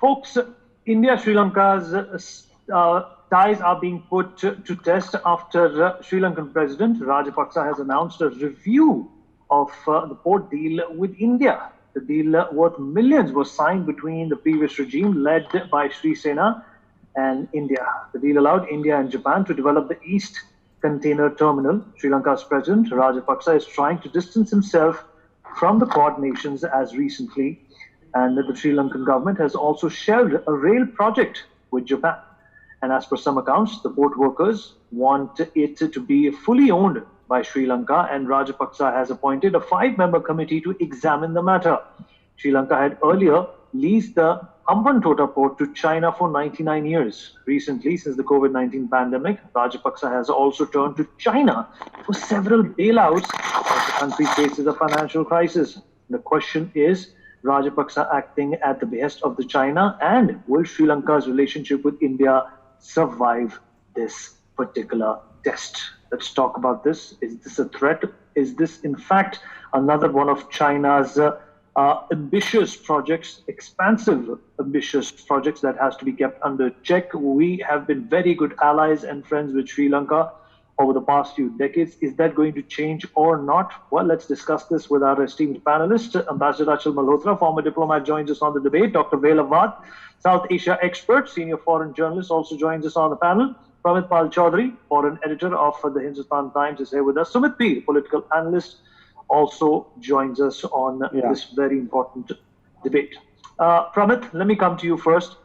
Folks, India-Sri Lanka's ties are being put to test after Sri Lankan President Rajapaksa has announced a review of the port deal with India. The deal worth millions was signed between the previous regime led by Sri Sena and India. The deal allowed India and Japan to develop the East Container Terminal. Sri Lanka's President Rajapaksa is trying to distance himself from the Quad nations as recently, and the Sri Lankan government has also shelved a rail project with Japan. And as per some accounts, the port workers want it to be fully owned by Sri Lanka, and Rajapaksa has appointed a 5-member committee to examine the matter. Sri Lanka had earlier leased the Hambantota port to China for 99 years. Recently, since the COVID-19 pandemic, Rajapaksa has also turned to China for several bailouts as the country faces a financial crisis. The question is, Rajapaksa acting at the behest of the China, and will Sri Lanka's relationship with India survive this particular test? Let's talk about this. Is this a threat? Is this, in fact, another one of China's ambitious projects, expansive, ambitious projects that has to be kept under check? We have been very good allies and friends with Sri Lanka over the past few decades. Is that going to change or not? Well, let's discuss this with our esteemed panelist. Ambassador Achal Malhotra, former diplomat, joins us on the debate. Dr. Velavad, South Asia expert, senior foreign journalist, also joins us on the panel. Pramit Pal Chaudhary, foreign editor of the Hindustan Times, is here with us. Sumit P, political analyst, also joins us on this very important debate. Pramit, let me come to you first.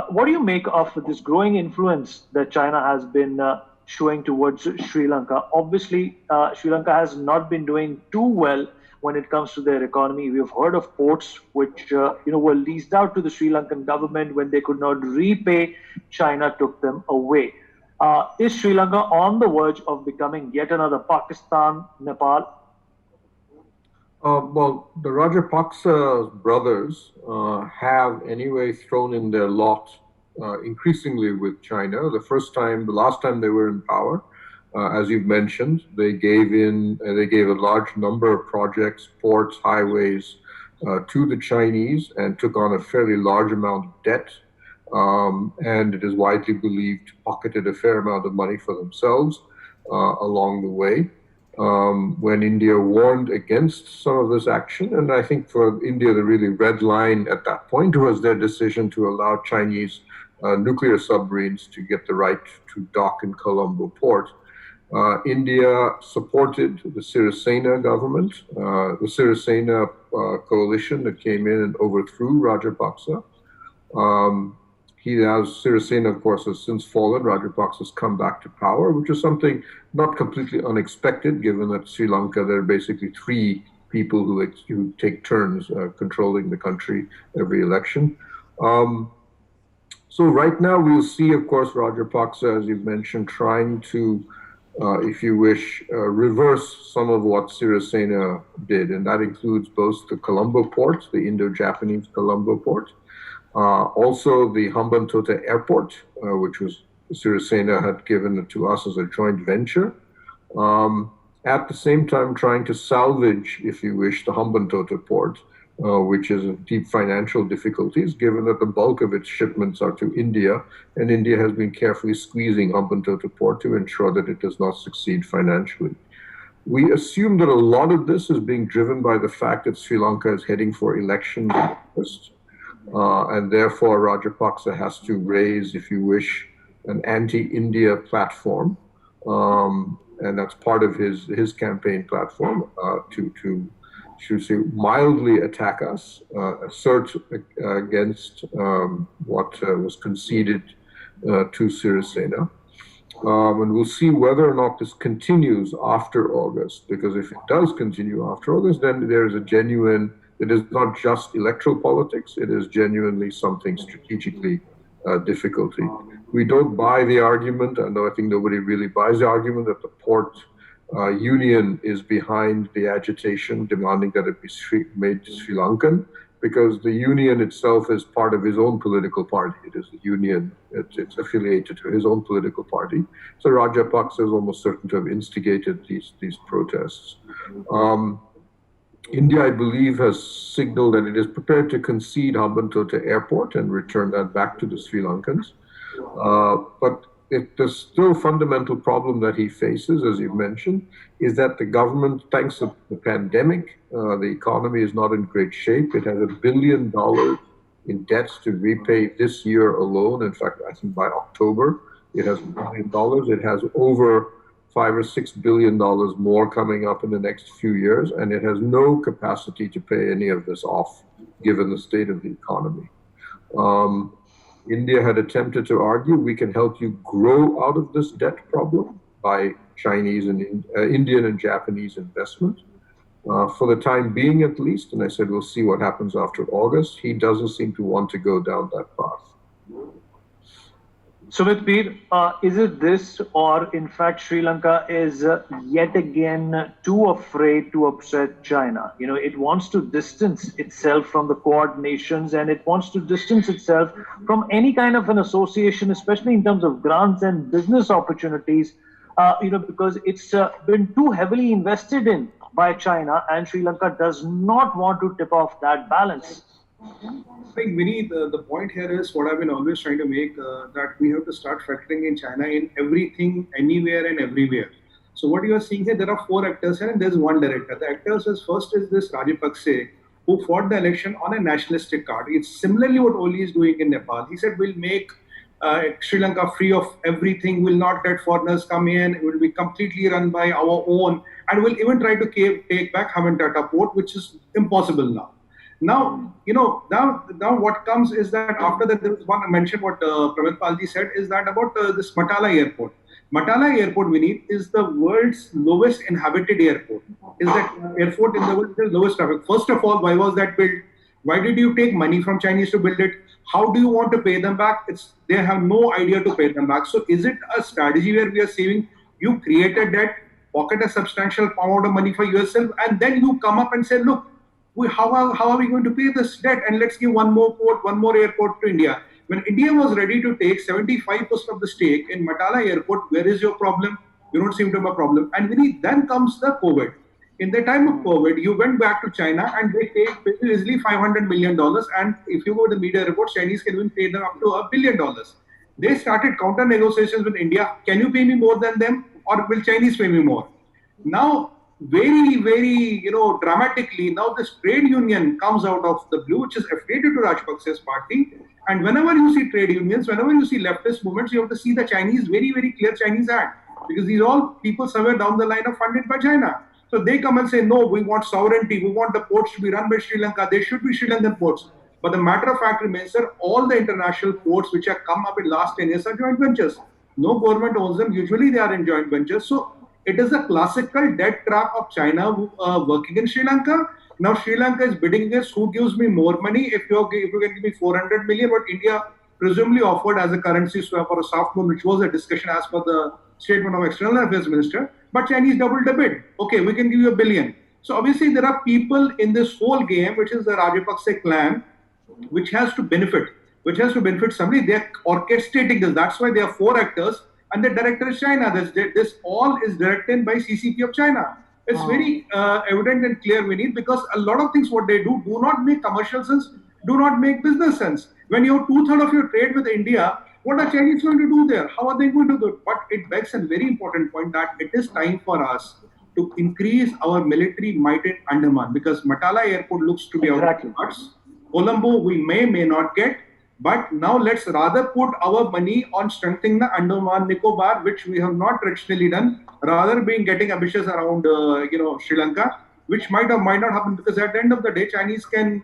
What do you make of this growing influence that China has been showing towards Sri Lanka? Obviously, Sri Lanka has not been doing too well when it comes to their economy. We have heard of ports which were leased out to the Sri Lankan government. When they could not repay, China took them away. Is Sri Lanka on the verge of becoming yet another Pakistan, Nepal? Well, the Rajapaksa brothers have anyway thrown in their lot increasingly with China. The last time they were in power, as you've mentioned, they gave a large number of projects, ports, highways, to the Chinese, and took on a fairly large amount of debt. And it is widely believed pocketed a fair amount of money for themselves along the way. When India warned against some of this action, and I think for India the really red line at that point was their decision to allow Chinese nuclear submarines to get the right to dock in Colombo port. India supported the Sirisena government, the Sirisena coalition that came in and overthrew Rajapaksa. Sirisena, of course, has since fallen. Rajapaksa has come back to power, which is something not completely unexpected, given that Sri Lanka, there are basically 3 people who take turns controlling the country every election. So right now we'll see, of course, Rajapaksa, as you've mentioned, trying to, if you wish, reverse some of what Sirisena did, and that includes both the Colombo port, the Indo-Japanese Colombo port, also the Hambantota airport, which was Sirisena had given to us as a joint venture. At the same time, trying to salvage, if you wish, the Hambantota port, which is in deep financial difficulties, given that the bulk of its shipments are to India, and India has been carefully squeezing Hambantota port to ensure that it does not succeed financially. We assume that a lot of this is being driven by the fact that Sri Lanka is heading for elections in August, and therefore Rajapaksa has to raise, if you wish, an anti-India platform, and that's part of his campaign platform, to mildly attack us, assert against what was conceded to Sirisena. And we'll see whether or not this continues after August, because if it does continue after August, then there is it is not just electoral politics, it is genuinely something strategically difficult. We don't buy the argument, and I think nobody really buys the argument that the port union is behind the agitation, demanding that it be made Sri Lankan, because the union itself is part of his own political party. It is the union, it's affiliated to his own political party. So Rajapaksa is almost certain to have instigated these protests. India, I believe, has signaled that it is prepared to concede Hambantota Airport and return that back to the Sri Lankans. But the still fundamental problem that he faces, as you mentioned, is that the government, thanks to the pandemic, the economy is not in great shape. It has $1 billion in debts to repay this year alone. In fact, I think by October, it has $1 billion. It has over $5 or $6 billion more coming up in the next few years, and it has no capacity to pay any of this off, given the state of the economy. Um, India had attempted to argue we can help you grow out of this debt problem by Chinese and Indian and Japanese investment. For the time being, at least, and I said we'll see what happens after August, he doesn't seem to want to go down that path. Sumit Peer, is it this, or in fact, Sri Lanka is yet again too afraid to upset China? You know, it wants to distance itself from the Quad nations, and it wants to distance itself from any kind of an association, especially in terms of grants and business opportunities. Because it's been too heavily invested in by China, and Sri Lanka does not want to tip off that balance. I think Vinny, the point here is what I've been always trying to make that we have to start factoring in China in everything, anywhere, and everywhere. So what you are seeing here, there are four actors here and there's one director. The actors is first is this Rajapakse, who fought the election on a nationalistic card. It's similarly what Oli is doing in Nepal. He said we'll make Sri Lanka free of everything, will not let foreigners come in, it will be completely run by our own, and we'll even try to take back Havantata port, which is impossible now. Now, now what comes is that after that, there was one I mentioned what Pramit Palji said is that about this Matala airport. Matala airport, Vineet, is the world's lowest inhabited airport. Is that airport in the world with the lowest traffic? First of all, why was that built? Why did you take money from Chinese to build it? How do you want to pay them back? They have no idea to pay them back. So is it a strategy where we are saving? You create a debt, pocket a substantial amount of money for yourself, and then you come up and say, look, how are we going to pay this debt? And let's give one more port, one more airport to India. When India was ready to take 75% of the stake in Matala airport, where is your problem? You don't seem to have a problem. And then comes the COVID. In the time of COVID, you went back to China and they paid easily $500 million. And if you go to the media reports, Chinese can even pay them up to $1 billion. They started counter negotiations with India. Can you pay me more than them, or will Chinese pay me more? Now, very, dramatically, now this trade union comes out of the blue, which is affiliated to Rajapaksa's party. And whenever you see trade unions, whenever you see leftist movements, you have to see the Chinese, very, very clear Chinese hand. Because these are all people somewhere down the line are funded by China. So they come and say, no, we want sovereignty. We want the ports to be run by Sri Lanka. They should be Sri Lankan ports. But the matter of fact remains, sir, all the international ports which have come up in last 10 years are joint ventures. No government owns them. Usually they are in joint ventures. So it is a classical debt trap of China working in Sri Lanka. Now Sri Lanka is bidding against who gives me more money. If you can give me 400 million, what India presumably offered as a currency swap or a soft loan, which was a discussion as per the statement of External Affairs Minister. But Chinese doubled the bid. Okay, we can give you $1 billion. So obviously there are people in this whole game, which is the Rajapaksa clan, which has to benefit somebody. They are orchestrating this. That's why there are four actors. And the director is China. This all is directed by CCP of China. It's very evident and clear, Vineet, because a lot of things what they do not make commercial sense, do not make business sense. When you have 2/3 of your trade with India, what are Chinese going to do there? How are they going to do it? But it begs a very important point that it is time for us to increase our military might in Andaman, because Matala airport looks to be out of parts. Colombo we may not get. But now let's rather put our money on strengthening the Andaman Nicobar, which we have not traditionally done, rather being getting ambitious around Sri Lanka, which might or might not happen, because at the end of the day, Chinese can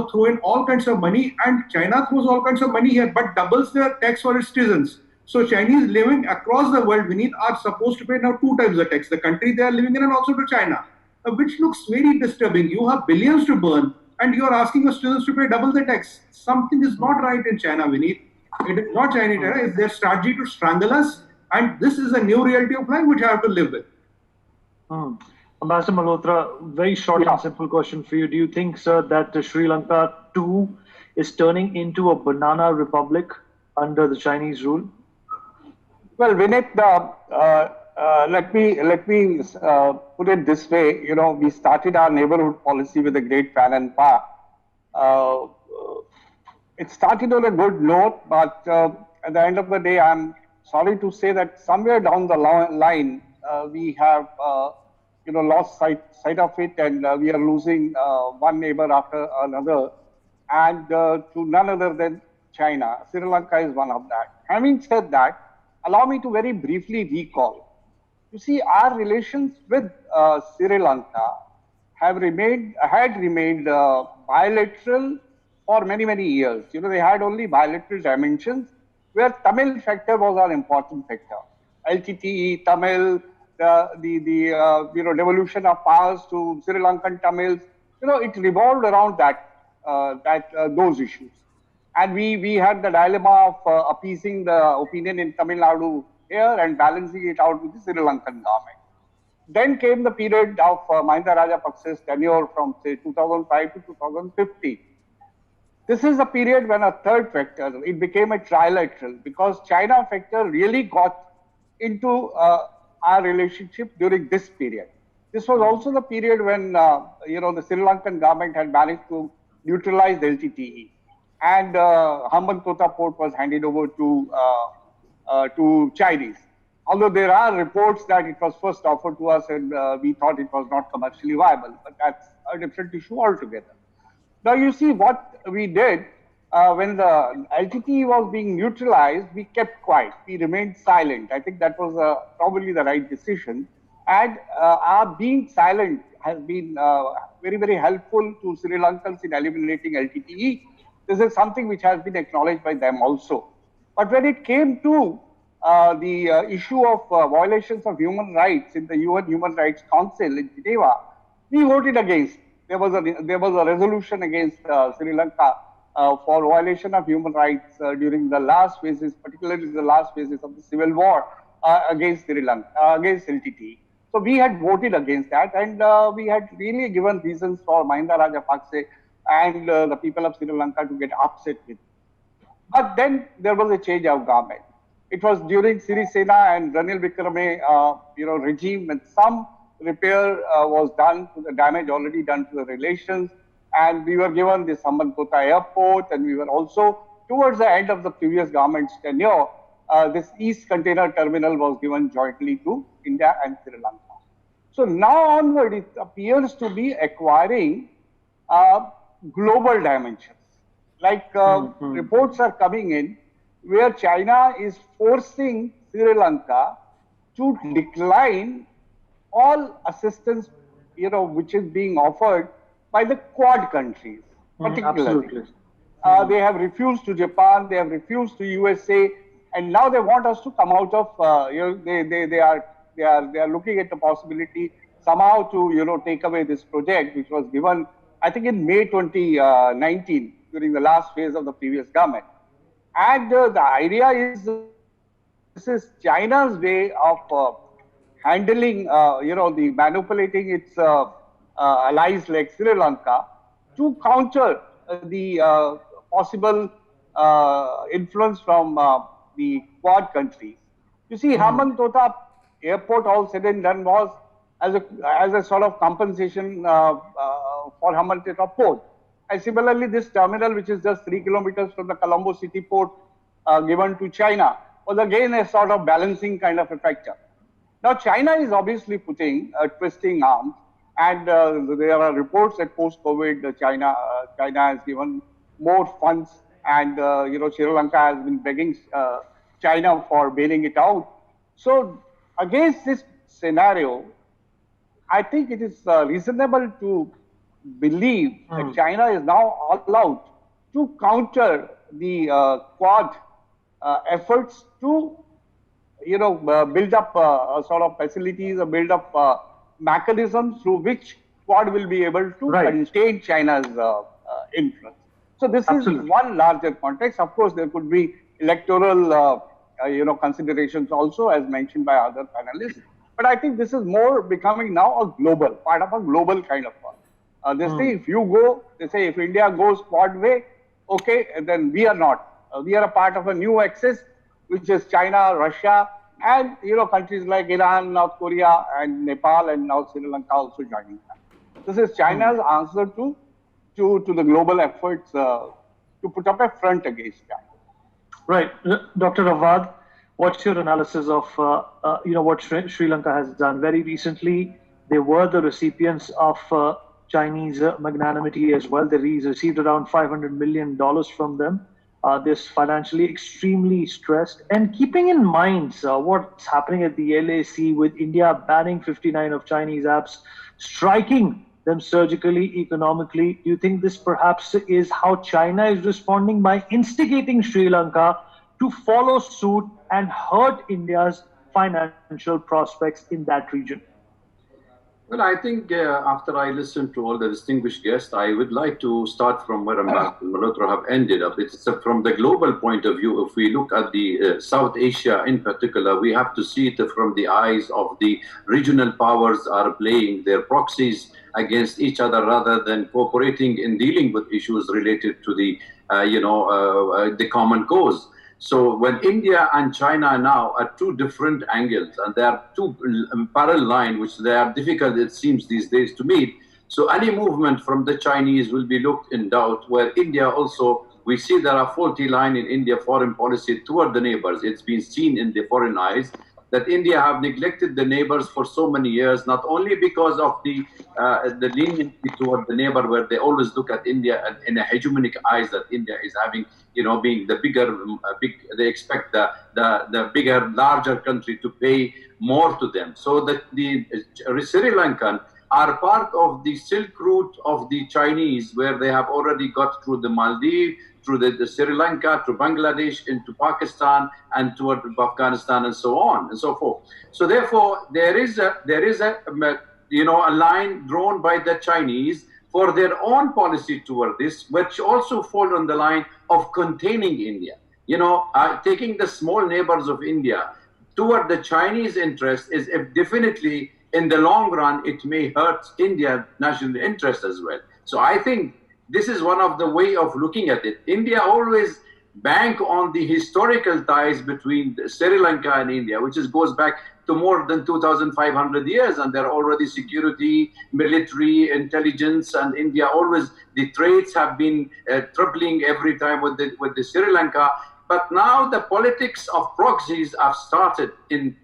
throw in all kinds of money, and China throws all kinds of money here, but doubles their tax for its citizens. So Chinese living across the world, are supposed to pay now 2 times the tax, the country they are living in and also to China, which looks very disturbing. You have billions to burn, and you are asking your students to pay double the tax. Something is not right in China, Vineet. It is not China, it's their strategy to strangle us, and this is a new reality of life which I have to live with. Ambassador Malhotra, very short and simple question for you. Do you think, sir, that Sri Lanka too is turning into a banana republic under the Chinese rule? Well, Vinit, Let me put it this way. You know, we started our neighborhood policy with a great plan and pa. Uh, it started on a good note, but at the end of the day, I'm sorry to say that somewhere down the line, we have lost sight of it, and we are losing one neighbor after another, and to none other than China. Sri Lanka is one of that. Having said that, allow me to very briefly recall. You see, our relations with Sri Lanka had remained bilateral for many years. You know, they had only bilateral dimensions, where Tamil factor was an important factor. LTTE, Tamil, the devolution of powers to Sri Lankan Tamils. You know, it revolved around those issues. And we had the dilemma of appeasing the opinion in Tamil Nadu here and balancing it out with the Sri Lankan government. Then came the period of Mahinda Rajapaksa's tenure from, say, 2005 to 2015. This is a period when a third factor, it became a trilateral, because China factor really got into our relationship during this period. This was also the period when, the Sri Lankan government had managed to neutralize the LTTE. And Hambantota port was handed over to Chinese. Although there are reports that it was first offered to us and we thought it was not commercially viable, but that's a different issue altogether. Now you see what we did when the LTT was being neutralized, we kept quiet. We remained silent. I think that was probably the right decision. And our being silent has been very helpful to Sri Lankans in eliminating LTTE. This is something which has been acknowledged by them also. But when it came to the issue of violations of human rights in the UN Human Rights Council in Geneva, we voted against. There was a resolution against Sri Lanka for violation of human rights during the last phases, particularly the last phases of the civil war against Sri Lanka, against LTT. So we had voted against that, and we had really given reasons for Mahinda Rajapaksa and the people of Sri Lanka to get upset with. But then there was a change of government. It was during Sirisena and Ranil Wickreme, regime, when some repair was done to the damage already done to the relations, and we were given the Hambantota airport, and we were also, towards the end of the previous government's tenure, this East Container Terminal was given jointly to India and Sri Lanka. So now onward, it appears to be acquiring global dimensions. Like reports are coming in where China is forcing Sri Lanka to decline all assistance, which is being offered by the Quad countries, particularly. They have refused to Japan, they have refused to USA, and now they want us to come out of. They are looking at the possibility somehow to take away this project, which was given, I think, in May 2019 during the last phase of the previous government. And the idea is this is China's way of handling, the manipulating its allies like Sri Lanka to counter the possible influence from the Quad countries. You see, Hambantota airport, all said and done, was as a sort of compensation for Hambantota port. And similarly, this terminal, which is just 3 kilometers from the Colombo city port, given to China, was again a sort of balancing kind of a factor. Now, China is obviously twisting arms, and there are reports that post-COVID, China has given more funds, and Sri Lanka has been begging China for bailing it out. So, against this scenario, I think it is reasonable to believe that China is now all out to counter the Quad efforts to build up sort of facilities or build up mechanisms through which Quad will be able to contain China's influence. So this is one larger context. Of course, there could be electoral considerations also, as mentioned by other panelists. But I think this is more becoming now a global, part of a global kind of one. They say if you go, they say if India goes Quad way, okay, then we are not. We are a part of a new axis, which is China, Russia, and countries like Iran, North Korea, and Nepal, and now Sri Lanka also joining that. This is China's answer to the global efforts to put up a front against China. Right, Dr. Rawad, what's your analysis of what Sri Lanka has done? Very recently, they were the recipients of Chinese magnanimity as well. They received around $500 million from them. They're financially extremely stressed. And keeping in mind what's happening at the LAC with India banning 59 of Chinese apps, striking them surgically, economically, do you think this perhaps is how China is responding by instigating Sri Lanka to follow suit and hurt India's financial prospects in that region? Well, I think after I listened to all the distinguished guests, I would like to start from where Ambassador Malhotra have ended up. It's from the global point of view. If we look at the South Asia in particular, we have to see it from the eyes of the regional powers are playing their proxies against each other rather than cooperating in dealing with issues related to the the common cause. So when India and China now are two different angles, and they are two parallel lines, which they are difficult, it seems, these days to meet. So any movement from the Chinese will be looked in doubt, where India also, we see there are faulty line in India foreign policy toward the neighbors. It's been seen in the foreign eyes that India have neglected the neighbors for so many years, not only because of the leniency toward the neighbor, where they always look at India in a hegemonic eyes that India is having, being the bigger, they expect the bigger, larger country to pay more to them. So that the Sri Lankan are part of the Silk Route of the Chinese, where they have already got through the Maldives, through the Sri Lanka, to Bangladesh, into Pakistan, and toward Afghanistan, and so on and so forth. So therefore, there is a line drawn by the Chinese for their own policy toward this, which also fall on the line of containing India. Taking the small neighbors of India toward the Chinese interest is definitely, in the long run, it may hurt India's national interest as well. So I think this is one of the way of looking at it. India always bank on the historical ties between Sri Lanka and India, which goes back to more than 2,500 years, and there are already security, military, intelligence, and India always, the trades have been tripling every time with the Sri Lanka. But now the politics of proxies have started in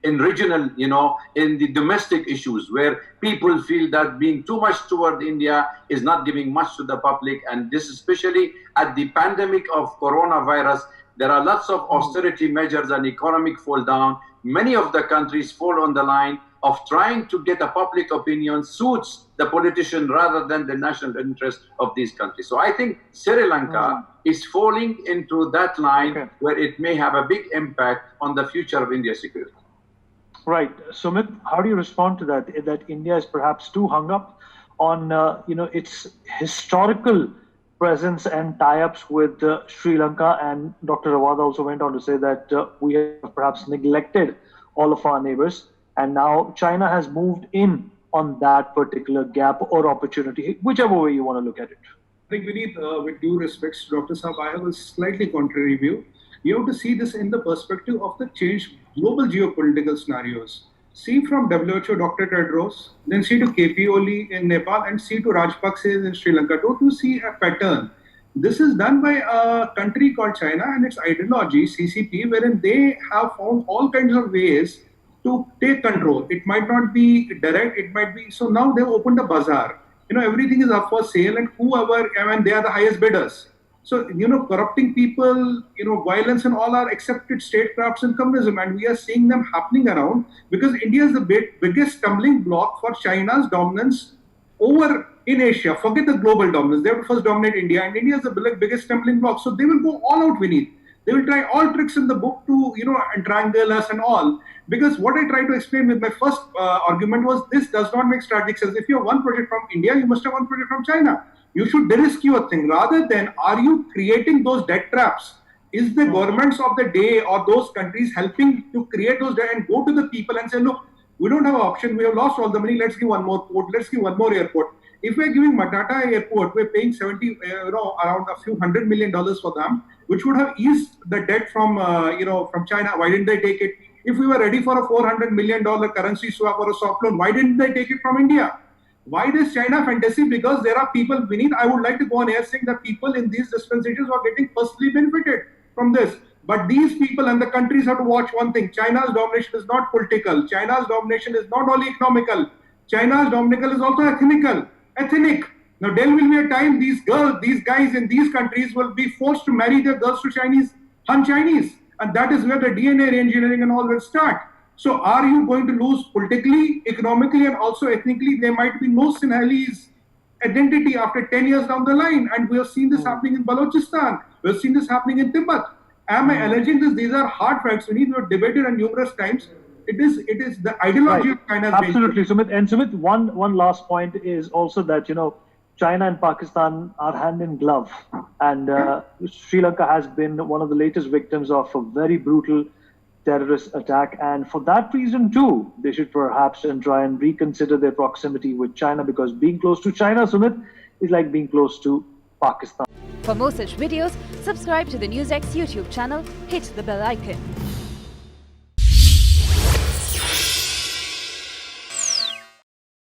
regional, in the domestic issues, where people feel that being too much toward India is not giving much to the public. And this, especially at the pandemic of coronavirus, there are lots of austerity measures and economic fall down. Many of the countries fall on the line of trying to get a public opinion suits the politician rather than the national interest of these countries. So I think Sri Lanka is falling into that line where it may have a big impact on the future of India's security. Right. Sumit, how do you respond to that? That India is perhaps too hung up on its historical presence and tie-ups with Sri Lanka, and Dr. Rawad also went on to say that we have perhaps neglected all of our neighbors, and now China has moved in on that particular gap or opportunity, whichever way you want to look at it. I think we need, with due respects to Dr. Saab, I have a slightly contrary view. You have to see this in the perspective of the changed global geopolitical scenarios. See from WHO, Dr. Tedros, then see to KP Oli in Nepal, and see to Rajpaksa in Sri Lanka. Don't you see a pattern? This is done by a country called China and its ideology, CCP, wherein they have found all kinds of ways to take control. It might not be direct, it might be. So now they've opened a bazaar. Everything is up for sale, and whoever, they are the highest bidders. So, corrupting people, violence and all are accepted statecrafts and communism, and we are seeing them happening around because India is the biggest stumbling block for China's dominance over in Asia. Forget the global dominance. They have to first dominate India, and India is the biggest stumbling block. So they will go all out, Vineet. They will try all tricks in the book to, triangle us and all. Because what I tried to explain with my first argument was this does not make strategic sense. If you have one project from India, you must have one project from China. You should de-risk your thing rather than are you creating those debt traps? Is the governments of the day or those countries helping to create those debt and go to the people and say, look, we don't have an option. We have lost all the money. Let's give one more port. Let's give one more airport. If we're giving Matata Airport, we're paying around a few $100 million for them, which would have eased the debt from, from China. Why didn't they take it? If we were ready for a $400 million currency swap or a soft loan, why didn't they take it from India? Why this China fantasy? Because there are people beneath. I would like to go on air saying that people in these dispensations are getting personally benefited from this. But these people and the countries have to watch one thing. China's domination is not political. China's domination is not only economical. China's domination is also ethnic. Now there will be a time these guys in these countries will be forced to marry their girls to Han Chinese. And that is where the DNA engineering and all will start. So are you going to lose politically, economically, and also ethnically? There might be no Sinhalese identity after 10 years down the line. And we have seen this happening in Balochistan. We have seen this happening in Tibet. Am I alleging this? These are hard facts. We have debated on numerous times. It is the ideology of China's Absolutely, Sumit. And Sumit, one last point is also that, China and Pakistan are hand in glove. And Sri Lanka has been one of the latest victims of a very brutal terrorist attack. And for that reason, too, they should perhaps try and reconsider their proximity with China, because being close to China, Sumit, is like being close to Pakistan. For more such videos, subscribe to the NewsX YouTube channel, hit the bell icon.